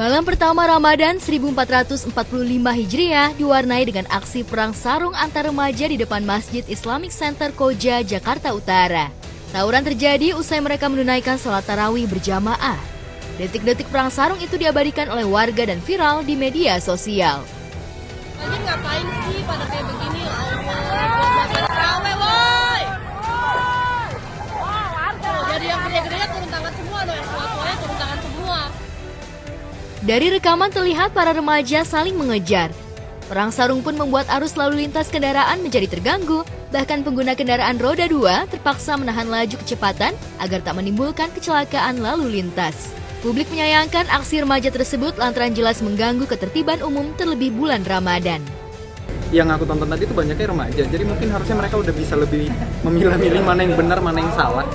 Malam pertama Ramadan 1445 Hijriah diwarnai dengan aksi perang sarung antar remaja di depan Masjid Islamic Center Koja, Jakarta Utara. Tawuran terjadi usai mereka menunaikan sholat tarawih berjamaah. Detik-detik perang sarung itu diabadikan oleh warga dan viral di media sosial. Lagi ngapain sih pada kayak begini? Buat tarawih, woi! Jadi yang gede-gedenya turun tangan semua, yang tua-tuanya turun tangan semua. Dari rekaman terlihat para remaja saling mengejar. Perang sarung pun membuat arus lalu lintas kendaraan menjadi terganggu. Bahkan pengguna kendaraan roda 2 terpaksa menahan laju kecepatan agar tak menimbulkan kecelakaan lalu lintas. Publik menyayangkan aksi remaja tersebut lantaran jelas mengganggu ketertiban umum terlebih bulan Ramadan. Yang aku tonton tadi itu banyaknya remaja, jadi mungkin harusnya mereka udah bisa lebih memilah-milih mana yang benar, mana yang salah.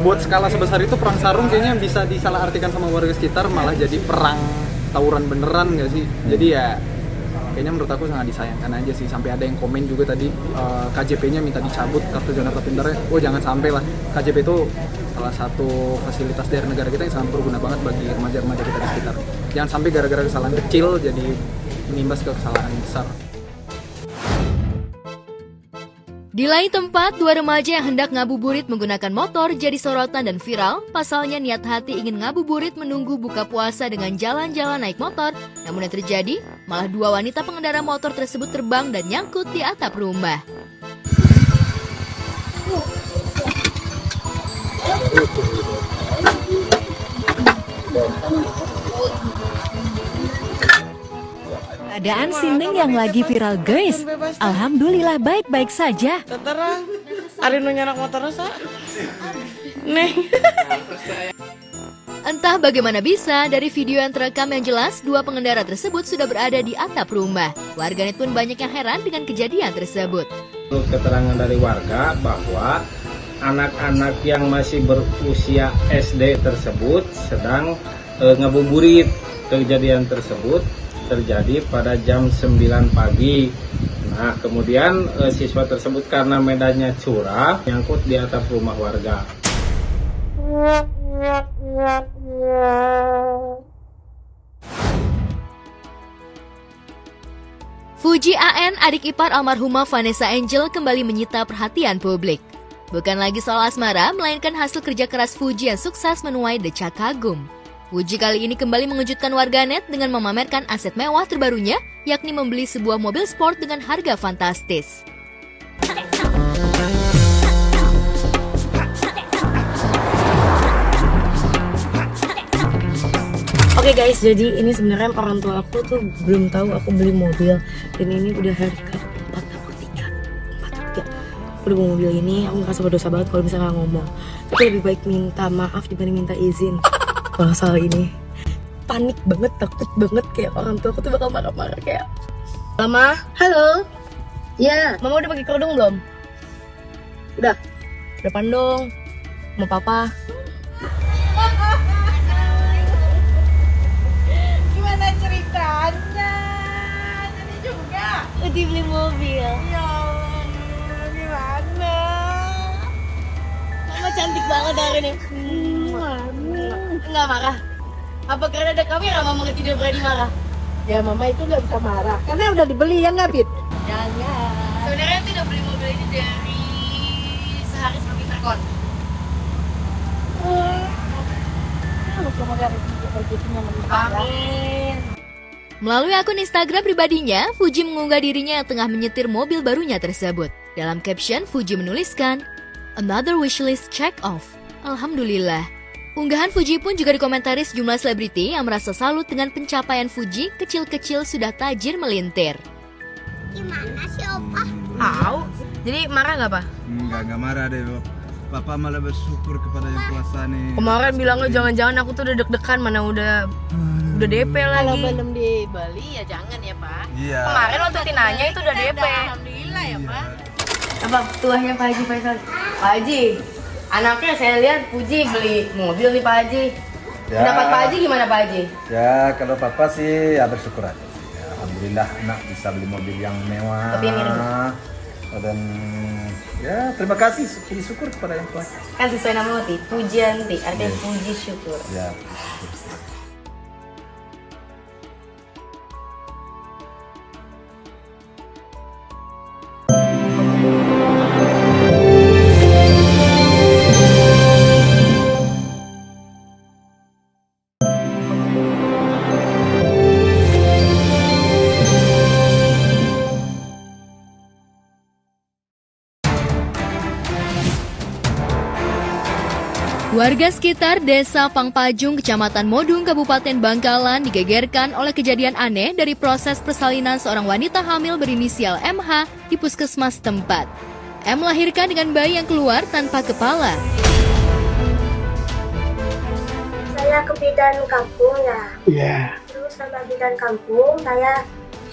Buat skala sebesar itu perang sarung kayaknya bisa disalahartikan sama warga sekitar, malah jadi perang tawuran beneran nggak sih? Jadi ya kayaknya menurut aku sangat disayangkan aja sih. Sampai ada yang komen juga tadi KJP-nya minta dicabut, kartu Jakarta Pintarnya. Oh jangan sampai lah, KJP itu salah satu fasilitas dari negara kita yang sangat berguna banget bagi remaja-remaja kita di sekitar. Jangan sampai gara-gara kesalahan kecil jadi mengimbas ke kesalahan besar. Di lain tempat, dua remaja yang hendak ngabuburit menggunakan motor jadi sorotan dan viral. Pasalnya niat hati ingin ngabuburit menunggu buka puasa dengan jalan-jalan naik motor. Namun yang terjadi, malah dua wanita pengendara motor tersebut terbang dan nyangkut di atap rumah. Keadaan Sining yang lagi viral guys. Alhamdulillah baik-baik saja. Terang, ari nu nyanak motor sa. Neng. Entah bagaimana bisa, dari video yang terekam yang jelas, dua pengendara tersebut sudah berada di atap rumah. Warganet pun banyak yang heran dengan kejadian tersebut. Menurut keterangan dari warga bahwa anak-anak yang masih berusia SD tersebut sedang ngabuburit. Kejadian tersebut terjadi pada jam 9 pagi. Nah, kemudian siswa tersebut karena medannya curah nyangkut di atap rumah warga. Fuji AN, adik ipar almarhumah Vanessa Angel, kembali menyita perhatian publik. Bukan lagi soal asmara, melainkan hasil kerja keras Fuji yang sukses menuai decak kagum. Fuji kali ini kembali mengejutkan warganet dengan memamerkan aset mewah terbarunya, yakni membeli sebuah mobil sport dengan harga fantastis. Oke guys, jadi ini sebenarnya orang tua aku tuh belum tahu aku beli mobil. Dan ini udah hari ke-43. Aku udah bawa mobil ini, aku ngerasa berdosa banget kalau misalnya ngomong. Tapi lebih baik minta maaf dibanding minta izin. Soal ini panik banget, takut banget, kayak orang tua aku tuh bakal marah-marah kayak. Mama, Halo. Ya, Mama udah pakai kerudung belum? udah. Udah pandong. Mau papa? Gimana ceritanya? Jadi juga. Udah beli mobil. Ya Allah, gimana? Mama cantik banget hari ini. Enggak marah. Apa karena ada kamera Mama tidak berani marah? Ya mama itu nggak bisa marah karena udah dibeli ya nggak Bit? Jangan. Sebenarnya tidak beli mobil ini dari sehari sebelum interkon. Amin. Melalui akun Instagram pribadinya, Fuji mengunggah dirinya yang tengah menyetir mobil barunya tersebut. Dalam caption, Fuji menuliskan, "Another wishlist check off. Alhamdulillah." Unggahan Fuji pun juga dikomentari sejumlah selebriti yang merasa salut dengan pencapaian Fuji, kecil-kecil sudah tajir melintir. Gimana sih Opa? Tahu. Jadi marah nggak, Pak? Enggak marah deh, Bob. Papa malah bersyukur kepada yang kuasa nih. Kemarin bilangnya jangan-jangan aku tuh udah deg-degan, mana udah DP lagi. Kalau belum dibeli ya jangan ya Pak. Iya. Kemarin waktu Tinanya itu udah DP. Alhamdulillah ya Pak. Apa tuahnya Pak Haji Faisal? Pak Haji, anaknya saya lihat Fuji beli mobil nih Pak Haji. Ya. Pendapat Pak Haji gimana Pak Haji? Ya, kalau papa sih ya bersyukur aja. Ya, alhamdulillah anak bisa beli mobil yang mewah. Tapi mirip. Dan ya terima kasih, puji syukur kepada yang kuasa. Kan sesuai nama Ti, pujian Ti, artinya Iya. puji syukur. Ya. Warga sekitar Desa Pangpajung, Kecamatan Modung, Kabupaten Bangkalan digegerkan oleh kejadian aneh dari proses persalinan seorang wanita hamil berinisial MH di puskesmas tempat. M melahirkan dengan bayi yang keluar tanpa kepala. Saya ke bidan kampung ya. Iya. Terus sama bidan kampung saya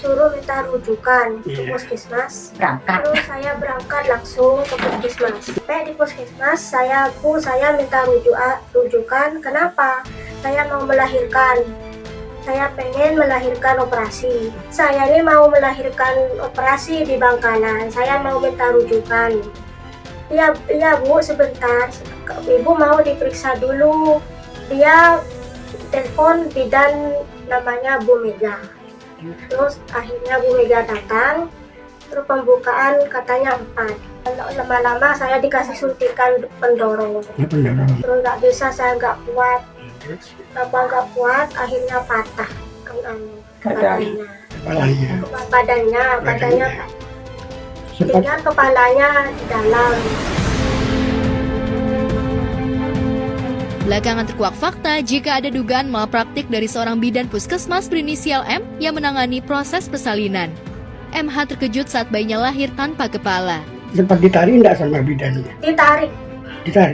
suruh minta rujukan ke puskesmas. Terus saya berangkat langsung ke puskesmas. Sampai di puskesmas saya minta rujukan. Kenapa? Saya mau melahirkan. Saya pengen melahirkan operasi. Saya ini mau melahirkan operasi di Bangkalan. Saya mau minta rujukan. Iya Bu, sebentar. Ibu mau diperiksa dulu. Dia telepon bidan namanya Bu Mega. Terus akhirnya Bu Mega datang. Terus pembukaan katanya 4. Lama-lama saya dikasih suntikan pendorong. Terus nggak bisa, saya nggak kuat. Nggak kuat, akhirnya patah badannya. Tinggal kepalanya di dalam. Belakangan terkuak fakta jika ada dugaan malpraktik dari seorang bidan puskesmas berinisial M yang menangani proses persalinan. MH terkejut saat bayinya lahir tanpa kepala. Sempat ditarik enggak sama bidannya? Ditarik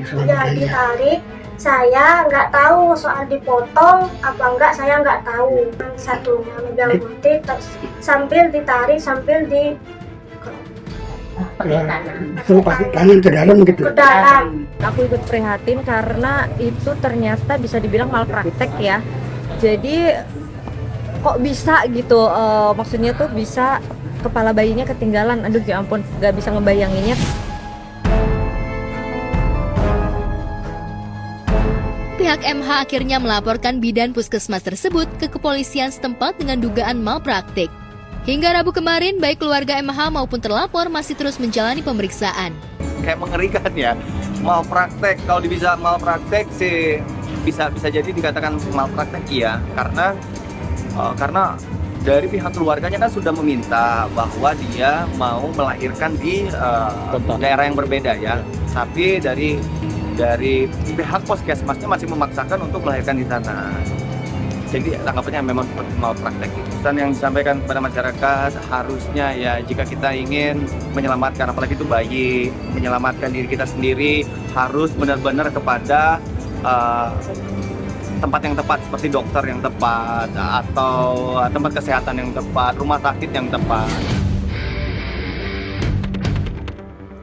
sama ya, bidannya? ditarik. Saya nggak tahu soal dipotong apa enggak, saya nggak tahu. Satunya megang gunting sambil ditarik sambil di Suruh pakai tangan ke dalam gitu? ke dalam. Aku ikut prihatin karena itu ternyata bisa dibilang malpraktek ya. Jadi kok bisa gitu, maksudnya tuh bisa kepala bayinya ketinggalan. Aduh ya ampun, gak bisa ngebayanginnya. Pihak MH akhirnya melaporkan bidan puskesmas tersebut ke kepolisian setempat dengan dugaan malpraktik. Hingga Rabu kemarin, baik keluarga MH maupun terlapor masih terus menjalani pemeriksaan. Kayak mengerikan ya, malpraktek. Kalau bisa malpraktek sih bisa jadi dikatakan malpraktek iya, karena dari pihak keluarganya kan sudah meminta bahwa dia mau melahirkan di daerah yang berbeda ya. Tapi dari pihak puskesmasnya masih memaksakan untuk melahirkan di sana. Jadi tanggapannya memang seperti malpraktek. Pesan yang disampaikan kepada masyarakat harusnya ya, jika kita ingin menyelamatkan apalagi itu bayi, menyelamatkan diri kita sendiri, harus benar-benar kepada tempat yang tepat seperti dokter yang tepat atau tempat kesehatan yang tepat, rumah sakit yang tepat.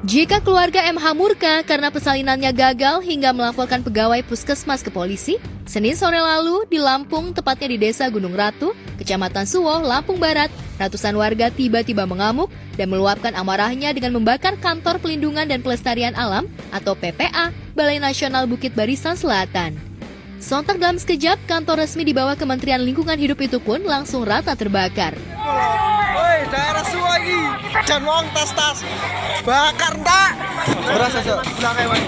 Jika keluarga MH murka karena persalinannya gagal hingga melaporkan pegawai puskesmas ke polisi, Senin sore lalu di Lampung, tepatnya di Desa Gunung Ratu, Kecamatan Suwoh, Lampung Barat, ratusan warga tiba-tiba mengamuk dan meluapkan amarahnya dengan membakar Kantor Pelindungan dan Pelestarian Alam atau PPA, Balai Nasional Bukit Barisan Selatan. Sontak dalam sekejap, kantor resmi di bawah Kementerian Lingkungan Hidup itu pun langsung rata terbakar. Woi, daerah Suwagi, dan wong tas-tas, bakar ndak? Berasa so, belakang Pak.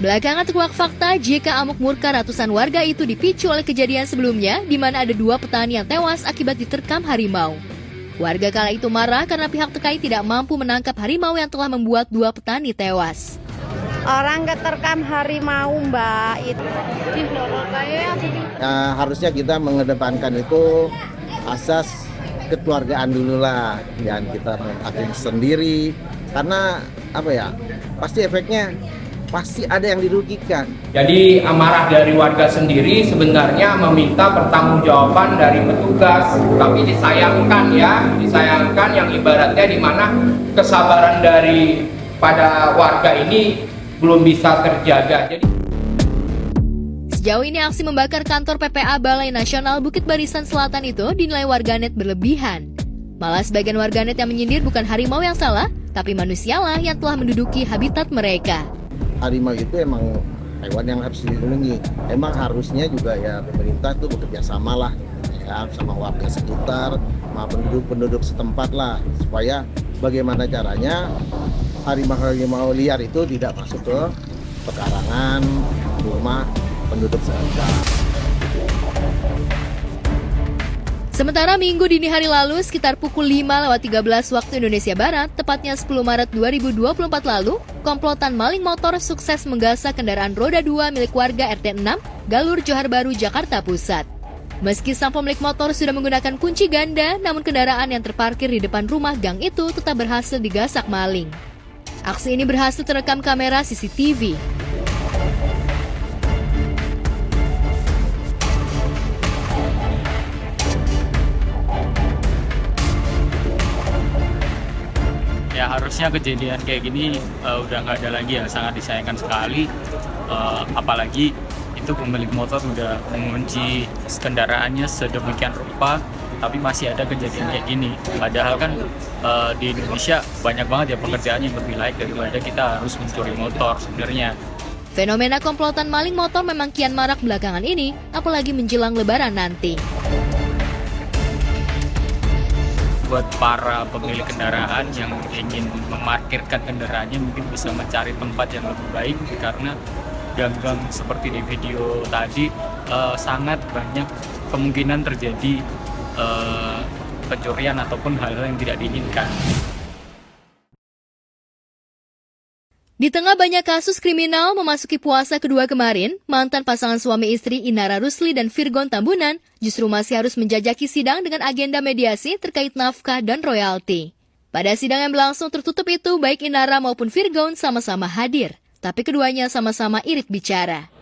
Belakangan terkuak fakta jika amuk murka ratusan warga itu dipicu oleh kejadian sebelumnya di mana ada 2 petani yang tewas akibat diterkam harimau. Warga kala itu marah karena pihak terkait tidak mampu menangkap harimau yang telah membuat 2 petani tewas. Orang keterkam harimau Mbak itu. Harusnya kita mengedepankan itu asas kekeluargaan dulu lah, jangan kita hakim sendiri karena apa ya, pasti efeknya pasti ada yang dirugikan. Jadi amarah dari warga sendiri sebenarnya meminta pertanggungjawaban dari petugas, tapi disayangkan yang ibaratnya di mana kesabaran dari pada warga ini belum bisa terjaga. Sejauh ini aksi membakar kantor PPA Balai Nasional Bukit Barisan Selatan itu dinilai warganet berlebihan. Malah sebagian warganet yang menyindir bukan harimau yang salah, tapi manusialah yang telah menduduki habitat mereka. Harimau itu emang hewan yang harus dilindungi. Emang harusnya juga ya pemerintah tuh bekerja sama lah ya, sama warga sekitar, sama penduduk setempat lah, supaya bagaimana caranya harimau liar itu tidak masuk ke pekarangan rumah penduduk sekitar. Sementara Minggu dini hari lalu, sekitar pukul 5:13 waktu Indonesia Barat, tepatnya 10 Maret 2024 lalu, komplotan maling motor sukses menggasak kendaraan roda 2 milik warga RT 6, Galur Johar Baru, Jakarta Pusat. Meski sang pemilik motor sudah menggunakan kunci ganda, namun kendaraan yang terparkir di depan rumah gang itu tetap berhasil digasak maling. Aksi ini berhasil terekam kamera CCTV. Ya harusnya kejadian kayak gini udah nggak ada lagi ya, sangat disayangkan sekali. Apalagi itu pemilik motor udah mengunci kendaraannya sedemikian rupa, tapi masih ada kejadian kayak gini. Padahal kan di Indonesia banyak banget ya pekerjaan yang lebih layak daripada kita harus mencuri motor sebenarnya. Fenomena komplotan maling motor memang kian marak belakangan ini, apalagi menjelang Lebaran nanti. Buat para pemilik kendaraan yang ingin memarkirkan kendaraannya mungkin bisa mencari tempat yang lebih baik, karena gang-gang seperti di video tadi sangat banyak kemungkinan terjadi pencurian ataupun hal-hal yang tidak diinginkan. Di tengah banyak kasus kriminal memasuki puasa kedua kemarin, mantan pasangan suami istri Inara Rusli dan Virgon Tambunan justru masih harus menjajaki sidang dengan agenda mediasi terkait nafkah dan royalti. Pada sidang yang berlangsung tertutup itu, baik Inara maupun Virgon sama-sama hadir, tapi keduanya sama-sama irit bicara.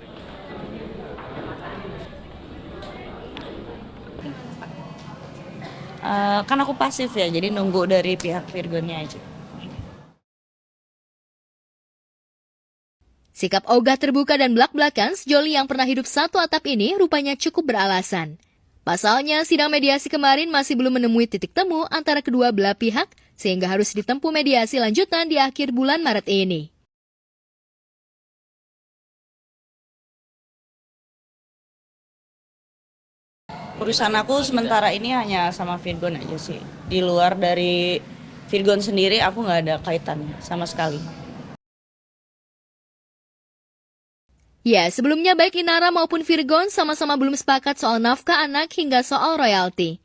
Kan aku pasif ya, jadi nunggu dari pihak Virgonnya aja. Sikap ogah terbuka dan belak-belakan sejoli yang pernah hidup satu atap ini rupanya cukup beralasan. Pasalnya, sidang mediasi kemarin masih belum menemui titik temu antara kedua belah pihak, sehingga harus ditempuh mediasi lanjutan di akhir bulan Maret ini. Urusan aku sementara ini hanya sama Virgon aja sih. Di luar dari Virgon sendiri, aku nggak ada kaitannya sama sekali. Ya, sebelumnya baik Inara maupun Virgon sama-sama belum sepakat soal nafkah anak hingga soal royalti.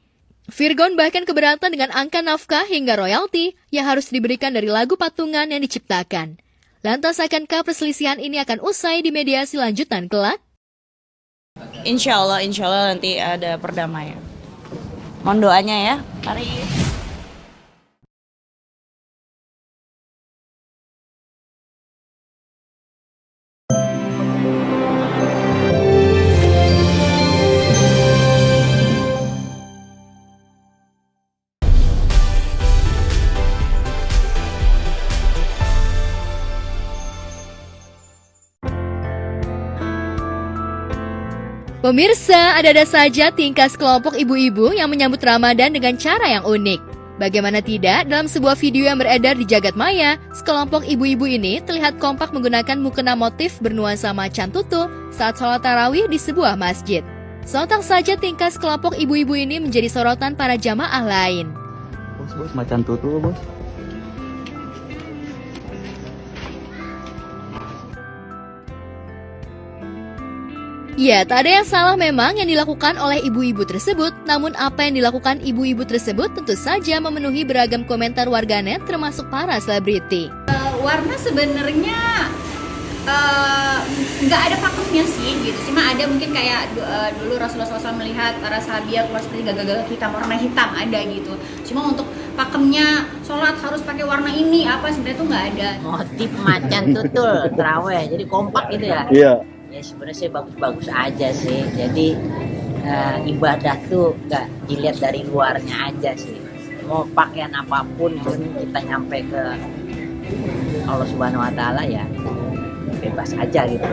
Virgon bahkan keberatan dengan angka nafkah hingga royalti yang harus diberikan dari lagu patungan yang diciptakan. Lantas akankah perselisihan ini akan usai di mediasi lanjutan kelak? Insya Allah nanti ada perdamaian. Mohon doanya ya. Mari. Pemirsa, ada saja tingkah sekelompok ibu-ibu yang menyambut Ramadan dengan cara yang unik. Bagaimana tidak, dalam sebuah video yang beredar di jagat maya, sekelompok ibu-ibu ini terlihat kompak menggunakan mukena motif bernuansa macan tutul saat sholat tarawih di sebuah masjid. Sontak saja tingkah sekelompok ibu-ibu ini menjadi sorotan para jamaah lain. Bos, macan tutul, bos. Ya, tak ada yang salah memang yang dilakukan oleh ibu-ibu tersebut, namun apa yang dilakukan ibu-ibu tersebut tentu saja memenuhi beragam komentar warganet termasuk para selebriti. Warna sebenarnya nggak ada pakemnya sih gitu, cuma ada mungkin kayak dulu Rasulullah SAW melihat para sahabat keluar seperti gagak-gagak hitam, warna hitam ada gitu. Cuma untuk pakemnya sholat harus pakai warna ini apa sebenarnya tuh nggak ada. Motif macan tutul terawih, jadi kompak gitu ya. Iya. Ya sebenarnya sih bagus-bagus aja sih. Jadi ibadah tuh nggak dilihat dari luarnya aja sih. Mau pakaian apapun yang penting kita nyampe ke Allah Subhanahu Wa Taala ya bebas aja gitu.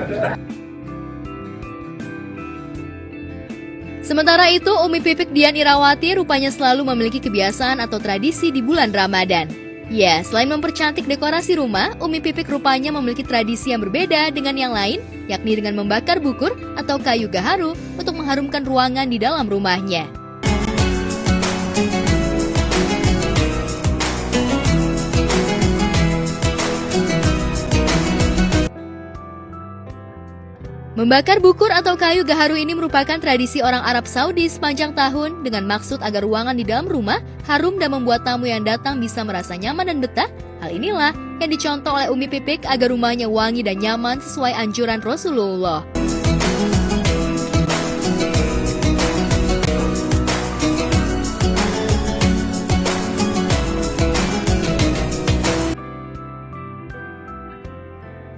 Sementara itu, Umi Pipik Dian Irawati rupanya selalu memiliki kebiasaan atau tradisi di bulan Ramadan. Ya, selain mempercantik dekorasi rumah, Umi Pipik rupanya memiliki tradisi yang berbeda dengan yang lain, yakni dengan membakar bukur atau kayu gaharu untuk mengharumkan ruangan di dalam rumahnya. Membakar bukur atau kayu gaharu ini merupakan tradisi orang Arab Saudi sepanjang tahun dengan maksud agar ruangan di dalam rumah harum dan membuat tamu yang datang bisa merasa nyaman dan betah. Hal inilah yang dicontoh oleh Umi Pipik agar rumahnya wangi dan nyaman sesuai anjuran Rasulullah.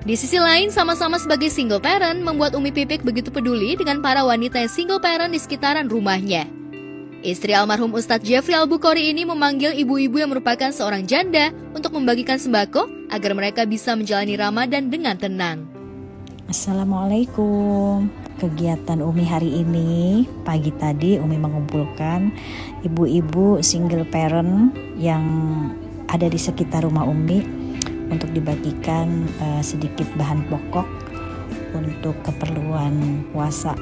Di sisi lain, sama-sama sebagai single parent, membuat Umi Pipik begitu peduli dengan para wanita yang single parent di sekitaran rumahnya. Istri almarhum Ustadz Jeffrey Al-Bukhari ini memanggil ibu-ibu yang merupakan seorang janda untuk membagikan sembako agar mereka bisa menjalani Ramadan dengan tenang. Assalamualaikum. Kegiatan Umi hari ini, pagi tadi Umi mengumpulkan ibu-ibu single parent yang ada di sekitar rumah Umi untuk dibagikan sedikit bahan pokok untuk keperluan puasa.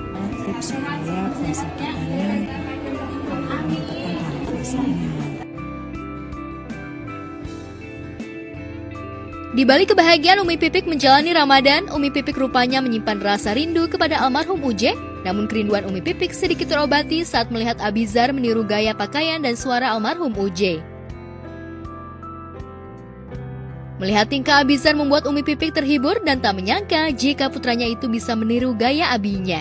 Tips supaya puasa kita ini mendapatkan pahala puasanya. Di balik kebahagiaan Umi Pipik menjalani Ramadan, Umi Pipik rupanya menyimpan rasa rindu kepada almarhum Uje. Namun kerinduan Umi Pipik sedikit terobati saat melihat Abizar meniru gaya pakaian dan suara almarhum Uje. Melihat tingkah Abizar membuat Umi Pipik terhibur dan tak menyangka jika putranya itu bisa meniru gaya abinya.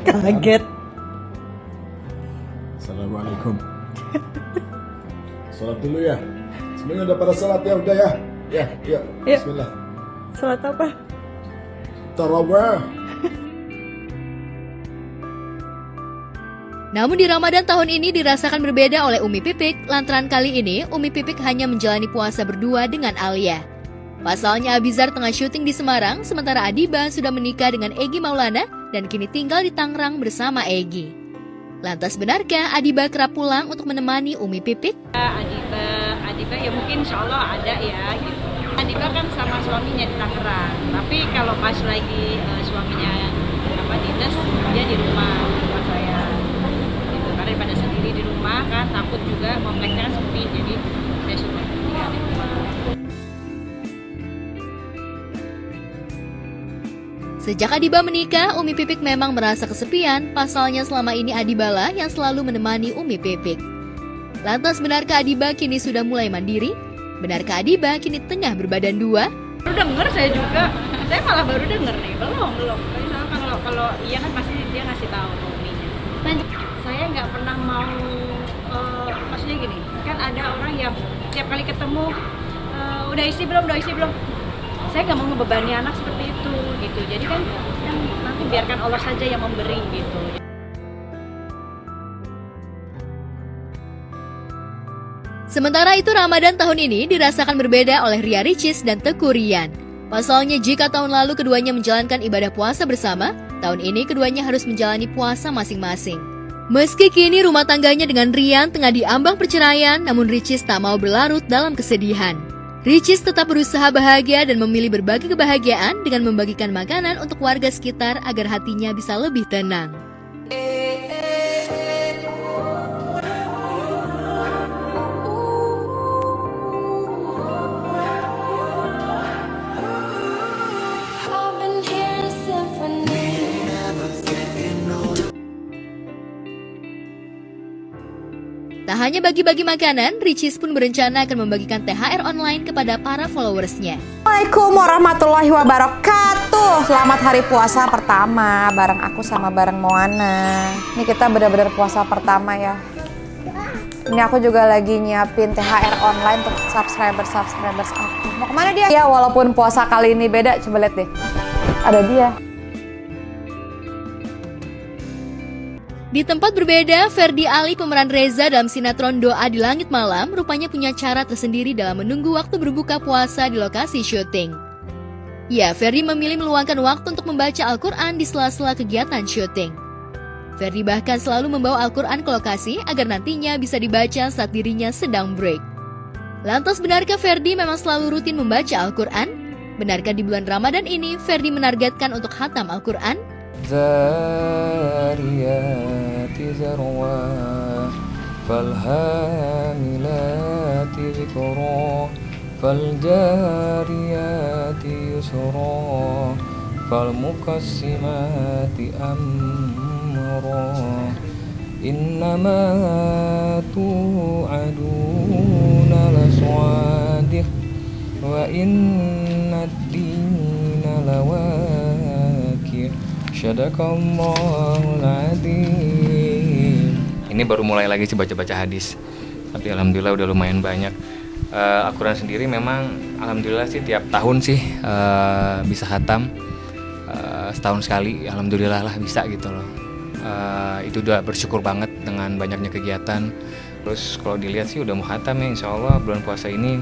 Kaget. Assalamualaikum. Salat dulu ya. Semuanya udah pada salat ya, udah ya. Ya. Bismillah. Salat apa? Tarawih. Namun di Ramadan tahun ini dirasakan berbeda oleh Umi Pipik, lantaran kali ini Umi Pipik hanya menjalani puasa berdua dengan Alia. Pasalnya Abizar tengah syuting di Semarang, sementara Adiba sudah menikah dengan Egy Maulana dan kini tinggal di Tangerang bersama Egy. Lantas benarkah Adiba kerap pulang untuk menemani Umi Pipik? Adiba ya mungkin insya Allah ada ya gitu. Adiba kan sama suaminya di Tangerang, tapi kalau pas lagi suaminya dinas, dia di rumah saya. Daripada sendiri di rumah kan takut juga kompleknya kan sepi, jadi saya suka tinggal di rumah. Sejak Adiba menikah, Umi Pipik memang merasa kesepian, pasalnya selama ini Adibalah yang selalu menemani Umi Pipik. Lantas benarkah Adiba kini sudah mulai mandiri? Benarkah Adiba kini tengah berbadan dua? Baru denger saya juga, saya malah baru denger nih, belum. Kalau iya kan pasti dia ngasih tahu ke Uminya. Saya nggak pernah mau, maksudnya gini, kan ada orang yang tiap kali ketemu, udah isi belum, saya nggak mau ngebebani anak seperti itu, gitu. Jadi kan nanti biarkan Allah saja yang memberi, gitu. Sementara itu Ramadan tahun ini dirasakan berbeda oleh Ria Ricis dan Teuku Ryan. Pasalnya jika tahun lalu keduanya menjalankan ibadah puasa bersama, tahun ini keduanya harus menjalani puasa masing-masing. Meski kini rumah tangganya dengan Rian tengah diambang perceraian, namun Ricis tak mau berlarut dalam kesedihan. Ricis tetap berusaha bahagia dan memilih berbagi kebahagiaan dengan membagikan makanan untuk warga sekitar agar hatinya bisa lebih tenang. Tak hanya bagi-bagi makanan, Ricis pun berencana akan membagikan THR online kepada para followersnya. Assalamualaikum warahmatullahi wabarakatuh. Selamat hari puasa pertama bareng aku sama bareng Moana. Ini kita benar-benar puasa pertama ya. Ini aku juga lagi nyiapin THR online untuk subscribers aku. Mau kemana dia? Ya walaupun puasa kali ini beda, coba lihat deh. Ada dia. Di tempat berbeda, Ferdi Ali pemeran Reza dalam sinetron Doa di Langit Malam rupanya punya cara tersendiri dalam menunggu waktu berbuka puasa di lokasi syuting. Ya, Ferdi memilih meluangkan waktu untuk membaca Al-Quran di sela-sela kegiatan syuting. Ferdi bahkan selalu membawa Al-Quran ke lokasi agar nantinya bisa dibaca saat dirinya sedang break. Lantas benarkah Ferdi memang selalu rutin membaca Al-Quran? Benarkah di bulan Ramadan ini Ferdi menargetkan untuk khatam Al-Quran? زاريات ذروا فالهاملات ذكرا فالجاريات يسرا فالمقسمات أمرا إنما توعدون لصادق وإن الدين لواقع Sadaqallahul Adzim. Ini baru mulai lagi sih baca-baca hadis, tapi alhamdulillah udah lumayan banyak. Al-Quran sendiri memang alhamdulillah sih tiap tahun sih bisa khatam, setahun sekali, alhamdulillah lah bisa gitu loh. Itu udah bersyukur banget dengan banyaknya kegiatan. Terus kalau dilihat sih udah mau khatam ya, insya Allah bulan puasa ini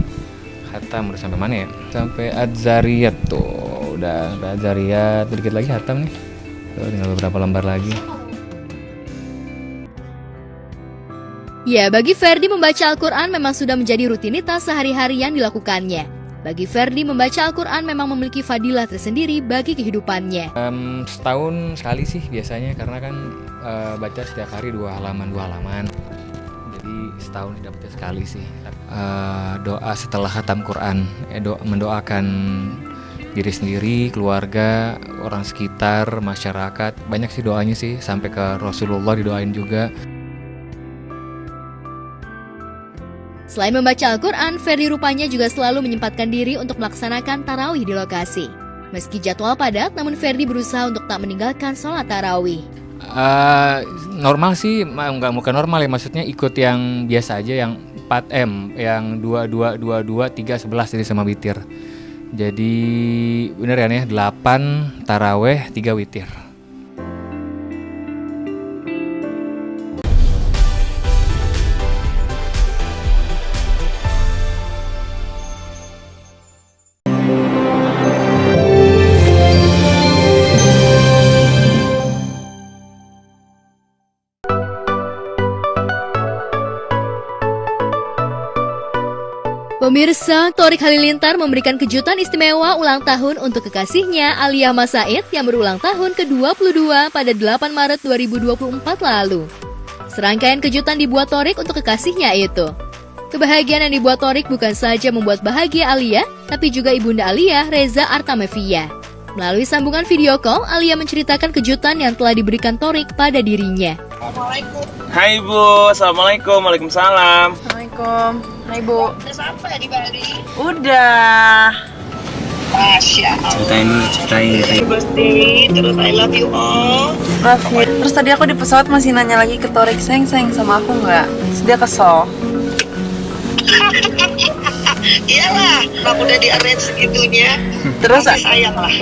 khatam. Udah sampai mana ya? Sampai Az-Zariyat tuh, udah sampai Az-Zariyat, sedikit lagi khatam nih. Tuh, tinggal beberapa lembar lagi. Ya, bagi Ferdi membaca Al-Quran memang sudah menjadi rutinitas sehari-hari yang dilakukannya. Bagi Ferdi membaca Al-Quran memang memiliki fadilah tersendiri bagi kehidupannya. Setahun sekali sih biasanya, karena kan baca setiap hari 2 halaman. Jadi setahun dapatnya sekali sih. Doa setelah khatam Quran, mendoakan diri sendiri, keluarga, orang sekitar, masyarakat. Banyak sih doanya sih, sampai ke Rasulullah didoain juga. Selain membaca Al-Quran, Ferdi rupanya juga selalu menyempatkan diri untuk melaksanakan tarawih di lokasi. Meski jadwal padat, namun Ferdi berusaha untuk tak meninggalkan sholat tarawih. Normal sih, bukan normal ya, maksudnya ikut yang biasa aja, yang 4M, yang 22, 3, 11 jadi sama witir. Jadi beneran ya, 8 taraweh, 3 witir. Pemirsa, Thorik Halilintar memberikan kejutan istimewa ulang tahun untuk kekasihnya Alia Mas Said yang berulang tahun ke-22 pada 8 Maret 2024 lalu. Serangkaian kejutan dibuat Thorik untuk kekasihnya itu. Kebahagiaan yang dibuat Thorik bukan saja membuat bahagia Alia, tapi juga ibunda Alia, Reza Artamevia. Melalui sambungan video call, Alia menceritakan kejutan yang telah diberikan Thorik pada dirinya. Hai Bu, Assalamualaikum, Waalaikumsalam. Assalamualaikum. Hai Bu. Udah sampai di Bali? Udah. Masya Allah. Ceritain. Birthday, terus I love you all. Love you. Terus tadi aku di pesawat masih nanya lagi ke Thorik, sayang sama aku nggak? Terus dia kesel. Iyalah, aku udah di arrange segitunya. Terus sayang lah.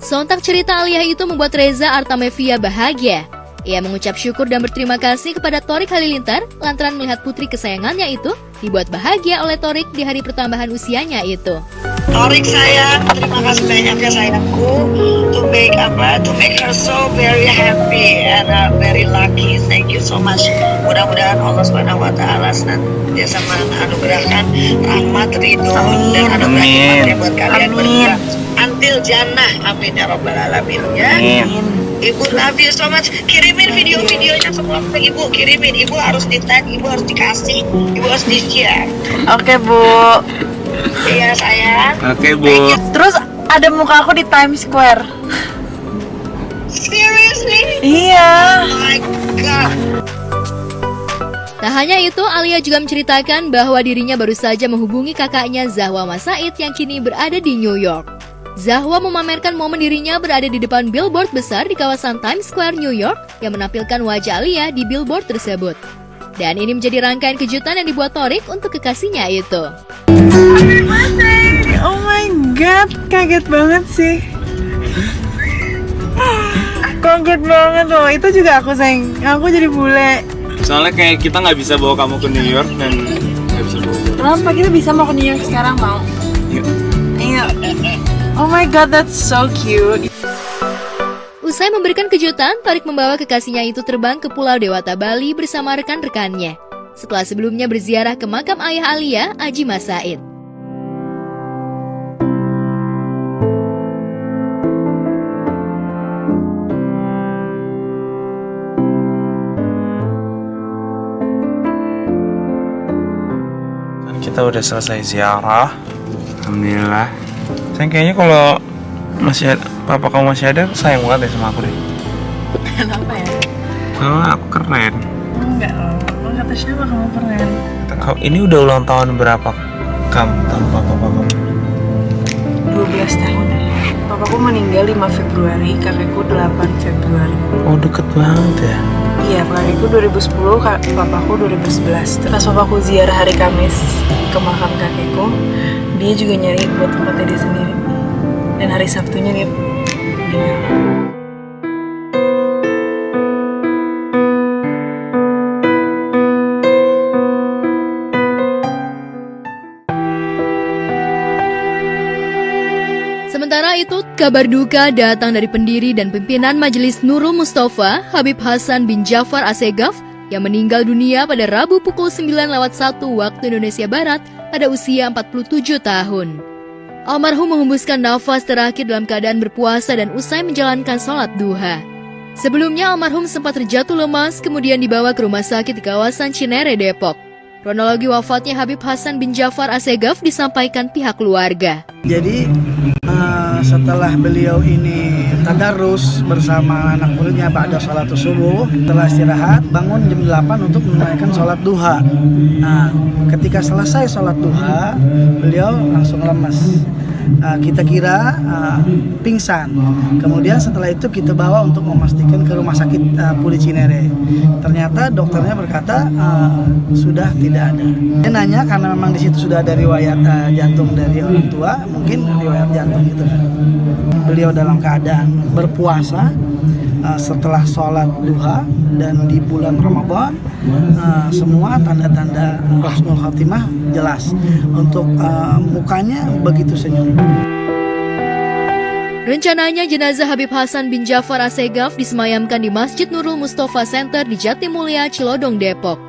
Sontak cerita Alia itu membuat Reza Artamevia bahagia. Ia mengucap syukur dan berterima kasih kepada Thorik Halilintar lantaran melihat putri kesayangannya itu dibuat bahagia oleh Thorik di hari pertambahan usianya itu. Thorik sayang, terima kasih banyak ya sayangku to make her so very happy and very lucky. Thank you so much. Mudah-mudahan Allah Subhanahu wa taala senantiasa menganugerahkan rahmat, ridho dan anugerah buat kalian berdua. Until jannah, amin ya rabbal alamin ya. Ibu love you so much. Kirimin video-videonya semua ke Ibu, kirimin. Ibu harus di-tag, Ibu harus dikasih, Ibu harus di-share. Oke Bu. Iya sayang. Oke Bu. Terus ada muka aku di Times Square. Seriously? Iya. Oh my God. Tak hanya itu, Alia juga menceritakan bahwa dirinya baru saja menghubungi kakaknya Zahwa Mas Said yang kini berada di New York. Zahwa memamerkan momen dirinya berada di depan billboard besar di kawasan Times Square, New York yang menampilkan wajah Alia di billboard tersebut. Dan ini menjadi rangkaian kejutan yang dibuat Thorik untuk kekasihnya itu. Oh my God, kaget banget sih. Kaget banget loh, itu juga aku sayang. Aku jadi bule. Soalnya kayak kita nggak bisa bawa kamu ke New York dan nggak bisa bawa. Kenapa kita bisa mau ke New York sekarang mau? Yuk. Iya. Oh my God, that's so cute. Usai memberikan kejutan, Thorik membawa kekasihnya itu terbang ke Pulau Dewata, Bali bersama rekan-rekannya. Setelah sebelumnya berziarah ke makam ayah Alia, Aji Mas Said. Kita udah selesai ziarah, Alhamdulillah. Sayang, kayaknya kalau masih papa kamu masih ada, sayang banget ya sama aku deh. Kenapa ya? Soalnya aku keren. Enggak loh, kata siapa kamu keren? Ini udah ulang tahun berapa kamu tanpa papa kamu? 12 tahun. Papaku meninggal 5 Februari, kakekku 8 Februari. Oh, deket banget ya? Iya, kakekku 2010, papaku 2011. Terus papaku ziarah hari Kamis ke makam kakekku. Dia juga nyari buat tempatnya dia sendiri. Dan hari Sabtunya dia meninggal. Sementara itu, kabar duka datang dari pendiri dan pimpinan Majelis Nurul Mustafa, Habib Hasan bin Jafar Assegaf, yang meninggal dunia pada Rabu pukul 9:01 waktu Indonesia Barat pada usia 47 tahun. Almarhum mengembuskan nafas terakhir dalam keadaan berpuasa dan usai menjalankan sholat duha. Sebelumnya, almarhum sempat terjatuh lemas, kemudian dibawa ke rumah sakit di kawasan Cinere, Depok. Kronologi wafatnya Habib Hasan bin Jafar Assegaf disampaikan pihak keluarga. Jadi setelah beliau ini tadarus bersama anak muridnya ba'da sholat subuh, setelah istirahat bangun jam 8 untuk menunaikan sholat duha. Nah, ketika selesai sholat duha, beliau langsung lemas. Kita kira pingsan. Kemudian setelah itu kita bawa untuk memastikan ke rumah sakit Puri Cinere. Ternyata dokternya berkata sudah tidak ada. Dia nanya karena memang di situ sudah ada riwayat jantung dari orang tua, mungkin riwayat jantung gitu kan. Beliau dalam keadaan berpuasa setelah sholat duha dan di bulan Ramadan, semua tanda-tanda husnul khotimah jelas. Untuk mukanya begitu senyum. Rencananya jenazah Habib Hasan bin Jafar Assegaf disemayamkan di Masjid Nurul Mustafa Center di Jatimulya, Cilodong, Depok.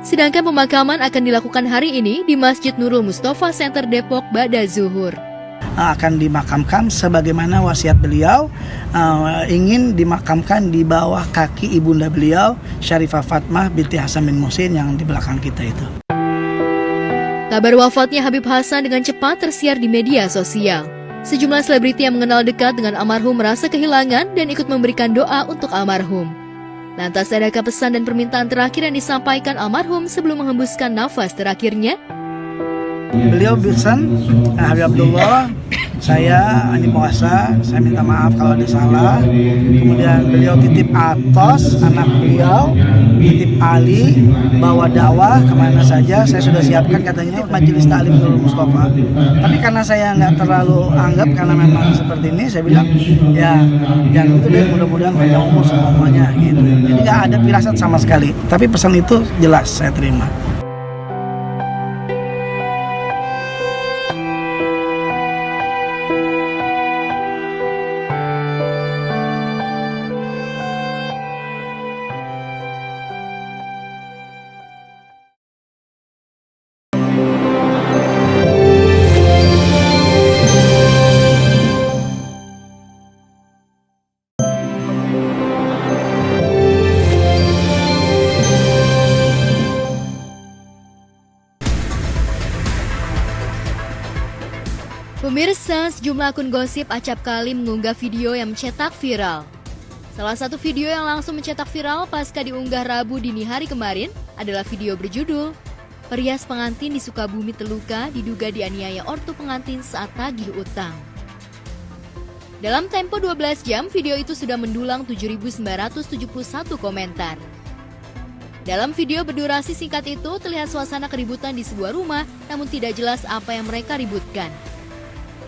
Sedangkan pemakaman akan dilakukan hari ini di Masjid Nurul Mustafa Center Depok ba'da zuhur. Akan dimakamkan sebagaimana wasiat beliau, ingin dimakamkan di bawah kaki ibunda beliau, Syarifah Fatmah binti Hasan bin Muhsin yang di belakang kita itu. Kabar wafatnya Habib Hasan dengan cepat tersiar di media sosial. Sejumlah selebriti yang mengenal dekat dengan almarhum merasa kehilangan dan ikut memberikan doa untuk almarhum. Lantas, adakah pesan dan permintaan terakhir yang disampaikan almarhum sebelum menghembuskan nafas terakhirnya? Beliau pesan, Habib Abdullah, saya ini puasa, saya minta maaf kalau ada salah. Kemudian beliau titip Atos, anak beliau, titip Ali, bawa dakwah kemana saja. Saya sudah siapkan katanya Majelis Ta'lim Nurul Mustafa. Tapi karena saya nggak terlalu anggap karena memang seperti ini, saya bilang ya jangan itu deh, mudah-mudahan panjang umur semuanya gitu. Jadi nggak ada firasat sama sekali. Tapi pesan itu jelas saya terima. Pemirsa, sejumlah akun gosip acap kali mengunggah video yang mencetak viral. Salah satu video yang langsung mencetak viral pasca diunggah Rabu dini hari kemarin adalah video berjudul "Perias pengantin di Sukabumi terluka diduga dianiaya ortu pengantin saat tagih utang". Dalam tempo 12 jam, video itu sudah mendulang 7.971 komentar. Dalam video berdurasi singkat itu, terlihat suasana keributan di sebuah rumah, namun tidak jelas apa yang mereka ributkan.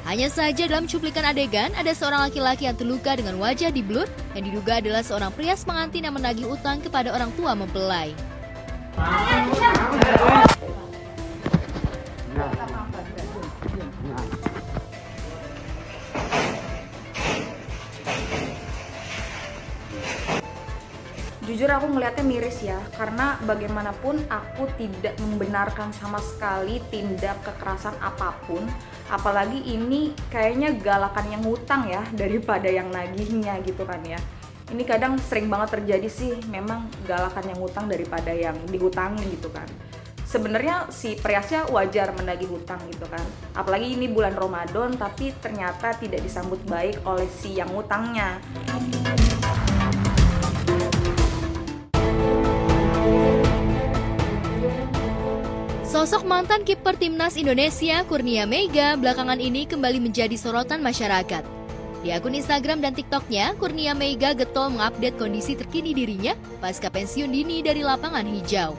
Hanya saja dalam cuplikan adegan, ada seorang laki-laki yang terluka dengan wajah diblur yang diduga adalah seorang perias pengantin yang menagih utang kepada orang tua mempelai. Jujur aku ngelihatnya miris ya, karena bagaimanapun aku tidak membenarkan sama sekali tindak kekerasan apapun. Apalagi ini kayaknya galakan yang ngutang ya daripada yang nagihnya gitu kan ya. Ini kadang sering banget terjadi sih, memang galakan yang ngutang daripada yang dihutangin gitu kan. sebenarnya si Priasnya wajar menagih hutang gitu kan. Apalagi ini bulan Ramadan, tapi ternyata tidak disambut baik oleh si yang hutangnya. Sosok mantan kiper timnas Indonesia Kurnia Meiga belakangan ini kembali menjadi sorotan masyarakat. Di akun Instagram dan TikToknya, Kurnia Meiga getol mengupdate kondisi terkini dirinya pasca pensiun dini dari lapangan hijau.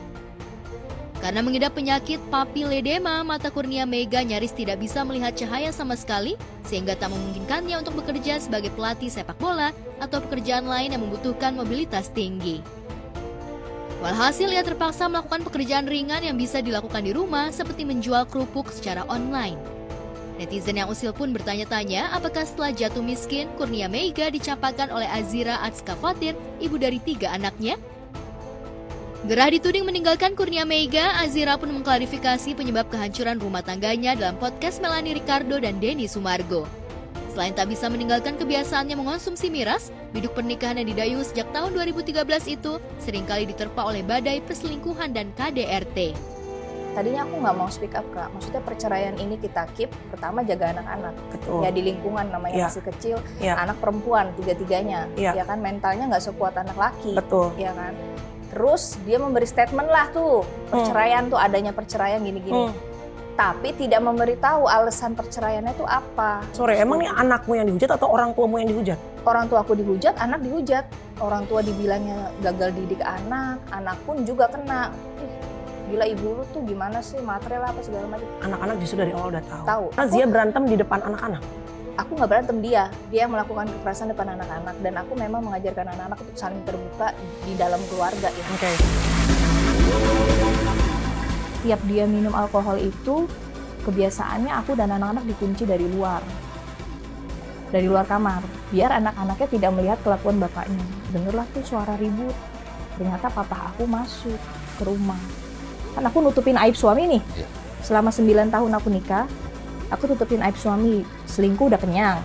Karena mengidap penyakit papiledema, mata Kurnia Meiga nyaris tidak bisa melihat cahaya sama sekali, sehingga tak memungkinkannya untuk bekerja sebagai pelatih sepak bola atau pekerjaan lain yang membutuhkan mobilitas tinggi. Walhasil ia terpaksa melakukan pekerjaan ringan yang bisa dilakukan di rumah seperti menjual kerupuk secara online. Netizen yang usil pun bertanya-tanya apakah setelah jatuh miskin, Kurnia Meiga dicapakan oleh Azira Atska Fatir, ibu dari 3 anaknya. Gerah dituding meninggalkan Kurnia Meiga, Azira pun mengklarifikasi penyebab kehancuran rumah tangganya dalam podcast Melanie Ricardo dan Denny Sumargo. Selain tak bisa meninggalkan kebiasaannya mengonsumsi miras, biduk pernikahan yang didayu sejak tahun 2013 itu seringkali diterpa oleh badai perselingkuhan dan KDRT. Tadinya aku nggak mau speak up, Kak. Maksudnya perceraian ini kita keep, pertama jaga anak-anak. Betul. Ya di lingkungan namanya masih kecil, anak perempuan tiga-tiganya. Ya kan mentalnya nggak sekuat anak laki. Betul. Ya kan. Terus dia memberi statement lah tuh, perceraian tuh adanya perceraian gini-gini. Tapi tidak memberitahu alasan perceraiannya itu apa. Sorry, emang nih anakmu yang dihujat atau orang tuamu yang dihujat? Orang tua aku dihujat, anak dihujat. Orang tua dibilangnya gagal didik anak pun juga kena. Gila ibu lu tuh gimana sih, material apa segala macam. Anak-anak justru dari awal udah tahu. Tahu. Zia berantem di depan anak-anak? Aku nggak berantem, dia yang melakukan kekerasan depan anak-anak. Dan aku memang mengajarkan anak-anak untuk saling terbuka di dalam keluarga ya. Oke. Tiap dia minum alkohol itu, kebiasaannya aku dan anak-anak dikunci dari luar kamar, biar anak-anaknya tidak melihat kelakuan bapaknya. Dengerlah tuh suara ribut, ternyata papa aku masuk ke rumah. Kan aku nutupin aib suami nih, selama 9 tahun aku nikah, aku tutupin aib suami, selingkuh udah kenyang.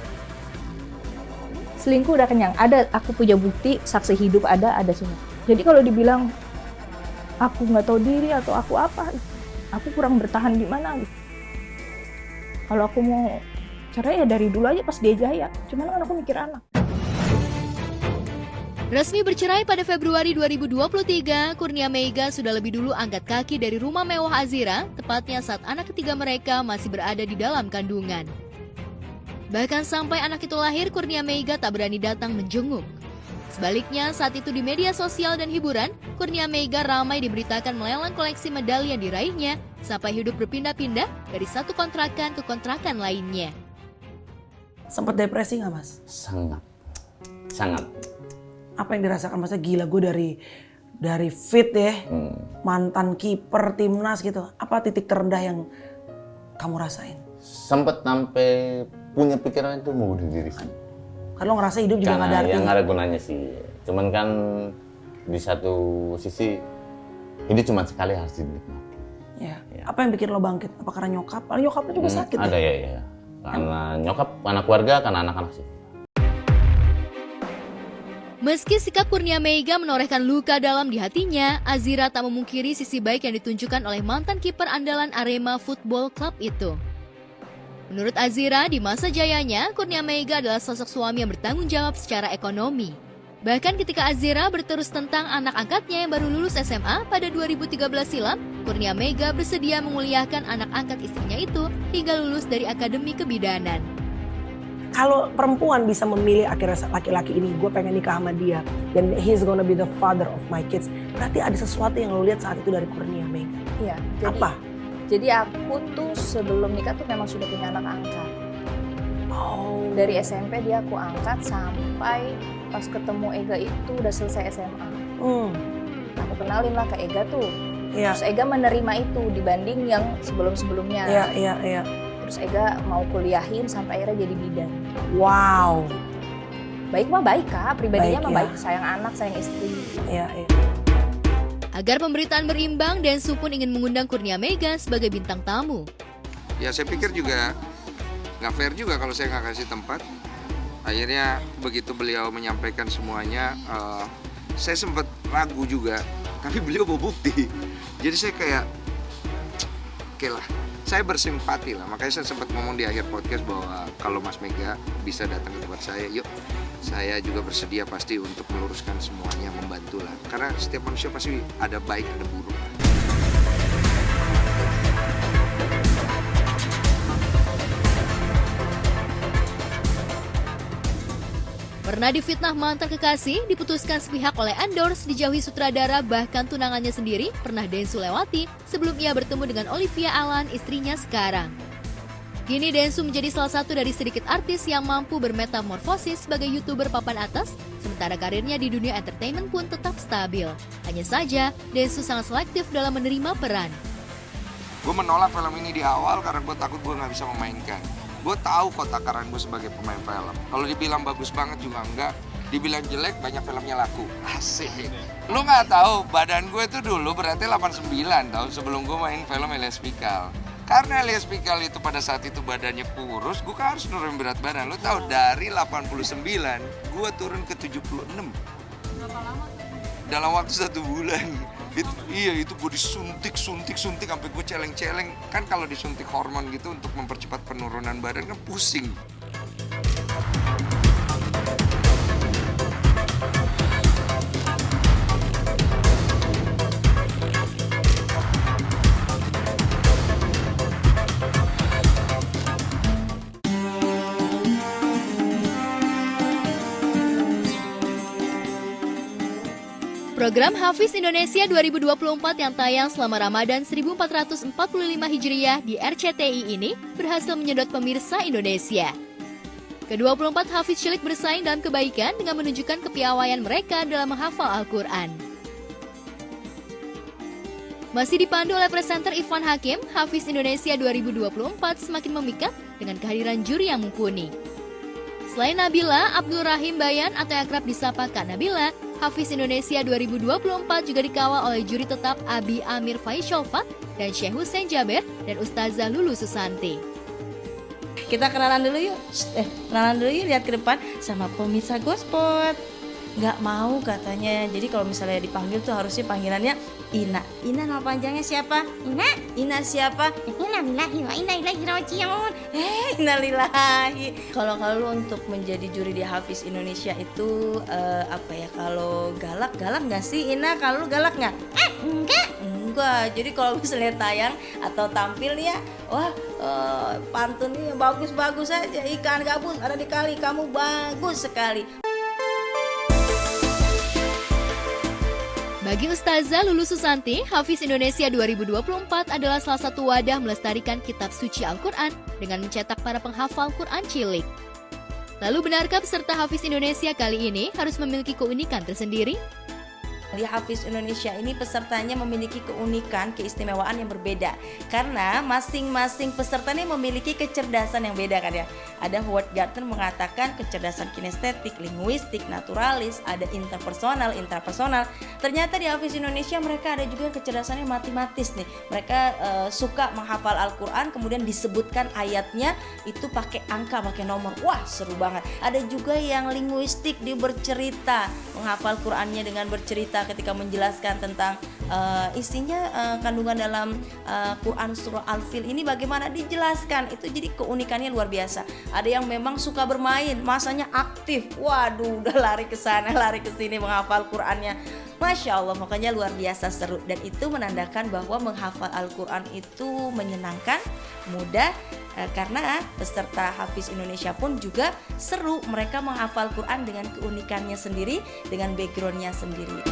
Ada, aku punya bukti, saksi hidup ada semua. Jadi kalau dibilang aku nggak tahu diri atau aku apa, aku kurang bertahan di mana gitu. Kalau aku mau cerai ya dari dulu aja pas dia jaya, cuman kan aku mikir anak. Resmi bercerai pada Februari 2023, Kurnia Meiga sudah lebih dulu angkat kaki dari rumah mewah Azira, tepatnya saat anak ketiga mereka masih berada di dalam kandungan. Bahkan sampai anak itu lahir, Kurnia Meiga tak berani datang menjenguk. Sebaliknya, saat itu di media sosial dan hiburan, Kurnia Meiga ramai diberitakan melelang koleksi medali yang diraihnya sampai hidup berpindah-pindah dari satu kontrakan ke kontrakan lainnya. Sempet depresi nggak, Mas? Sangat. Apa yang dirasakan? Masa gila gue dari fit ya, mantan kiper timnas gitu. Apa titik terendah yang kamu rasain? Sempet sampai punya pikiran itu mau bunuh diri sih. Karena lo ngerasa hidup juga nggak ada artinya. Yang nggak ada gunanya sih. Cuman kan di satu sisi hidup cuma sekali, harus dinikmati. Ya. Apa yang bikin lo bangkit? Apa karena nyokap? Karena nyokapnya juga sakit. Ada ya. Karena nyokap, anak keluarga, karena anak-anak sih. Meski sikap Kurnia Meiga menorehkan luka dalam di hatinya, Azira tak memungkiri sisi baik yang ditunjukkan oleh mantan kiper andalan Arema Football Club itu. Menurut Azira, di masa jayanya, Kurnia Meiga adalah sosok suami yang bertanggung jawab secara ekonomi. Bahkan ketika Azira berterus tentang anak angkatnya yang baru lulus SMA pada 2013 silam, Kurnia Meiga bersedia menguliahkan anak angkat istrinya itu hingga lulus dari Akademi Kebidanan. Kalau perempuan bisa memilih akhirnya laki-laki ini, gue pengen nikah sama dia, dan he's gonna be the father of my kids, berarti ada sesuatu yang lo lihat saat itu dari Kurnia Meiga. Iya. Apa? Jadi aku tuh sebelum nikah tuh memang sudah punya anak angkat. Dari SMP dia aku angkat sampai pas ketemu Ega itu udah selesai SMA. Aku kenalin lah ke Ega tuh. Terus Ega menerima itu dibanding yang sebelum-sebelumnya. Iya. Terus Ega mau kuliahin sampai akhirnya jadi bidan. Wow. Baik mah baik, Kak, pribadinya mah baik, sayang anak, sayang istri. Iya. Agar pemberitaan berimbang, Densu pun ingin mengundang Kurnia Meiga sebagai bintang tamu. Ya saya pikir juga nggak fair juga kalau saya nggak kasih tempat. Akhirnya begitu beliau menyampaikan semuanya, saya sempat ragu juga, tapi beliau bawa bukti. Jadi saya kayak oke lah. Saya bersimpati lah, makanya saya sempat ngomong di akhir podcast bahwa kalau Mas Mega bisa datang ke tempat saya, yuk saya juga bersedia pasti untuk meluruskan semuanya, membantu lah. Karena setiap manusia pasti ada baik, ada buruk. Pernah difitnah mantan kekasih, diputuskan sepihak oleh endorse, dijauhi sutradara, bahkan tunangannya sendiri pernah Densu lewati sebelum ia bertemu dengan Olivia Alan, istrinya sekarang. Kini Densu menjadi salah satu dari sedikit artis yang mampu bermetamorfosis sebagai YouTuber papan atas, sementara karirnya di dunia entertainment pun tetap stabil. Hanya saja, Densu sangat selektif dalam menerima peran. Gue menolak film ini di awal karena gue takut gue nggak bisa memainkan. Gue tahu kok takaran gue sebagai pemain film. Kalau dibilang bagus banget juga enggak, dibilang jelek banyak filmnya laku. Asik. Lu nggak tahu badan gue itu dulu berarti 89 tahun sebelum gue main film Elias Pikal. Karena Elias Pikal itu pada saat itu badannya kurus, gue kan harus nurunin berat badan. Lu tahu dari 89 gue turun ke 76. Berapa lama? Dalam waktu 1 bulan. Itu gue disuntik sampai gue celeng-celeng. Kan kalau disuntik hormon gitu untuk mempercepat penurunan badan kan pusing. Program Hafiz Indonesia 2024 yang tayang selama Ramadan 1445 Hijriah di RCTI ini berhasil menyedot pemirsa Indonesia. Ke-24 Hafiz cilik bersaing dalam kebaikan dengan menunjukkan kepiawaian mereka dalam menghafal Al-Quran. Masih dipandu oleh presenter Ivan Hakim, Hafiz Indonesia 2024 semakin memikat dengan kehadiran juri yang mumpuni. Selain Nabila, Abdul Rahim Bayan atau yang akrab disapa Kak Nabila, Hafiz Indonesia 2024 juga dikawal oleh juri tetap Abi Amir Faisholfat dan Syekh Hussein Jaber dan Ustazah Lulu Susanti. Kita kenalan dulu yuk. Kenalan dulu yuk, lihat ke depan sama pemirsa Gospot. Nggak mau katanya. Jadi kalau misalnya dipanggil tuh harusnya panggilannya Ina. Ina nama panjangnya siapa? Ina siapa? Innalillahi wa inna ilaihi raji'un. Innalillahi. Kalau untuk menjadi juri di Hafiz Indonesia itu kalau galak nggak sih Ina? Kalau galak nggak? Enggak. Jadi kalau misalnya tayang atau tampil nih ya, wah pantunnya bagus-bagus aja. Ikan gabus ada di kali, kamu bagus sekali. Bagi Ustazah Lulu Susanti, Hafiz Indonesia 2024 adalah salah satu wadah melestarikan kitab suci Al-Quran dengan mencetak para penghafal Quran cilik. Lalu benarkah peserta Hafiz Indonesia kali ini harus memiliki keunikan tersendiri? Di Hafiz Indonesia ini pesertanya memiliki keunikan, keistimewaan yang berbeda. Karena masing-masing peserta ini memiliki kecerdasan yang beda kan ya. Ada Howard Gardner mengatakan kecerdasan kinestetik, linguistik, naturalis, ada interpersonal, intrapersonal. Ternyata di Hafiz Indonesia mereka ada juga kecerdasannya matematis nih. Mereka suka menghafal Al-Quran, kemudian disebutkan ayatnya itu pakai angka, pakai nomor. Wah, seru banget. Ada juga yang linguistik, dia bercerita, menghafal Qurannya dengan bercerita ketika menjelaskan tentang isinya kandungan dalam Quran surah Al-Fil ini bagaimana dijelaskan. Itu jadi keunikannya luar biasa. Ada yang memang suka bermain, masanya aktif. Waduh, udah lari ke sana, lari ke sini menghafal Qurannya. Masya Allah, makanya luar biasa seru. Dan itu menandakan bahwa menghafal Al-Quran itu menyenangkan, mudah, karena peserta Hafiz Indonesia pun juga seru. Mereka menghafal Quran dengan keunikannya sendiri, dengan backgroundnya sendiri.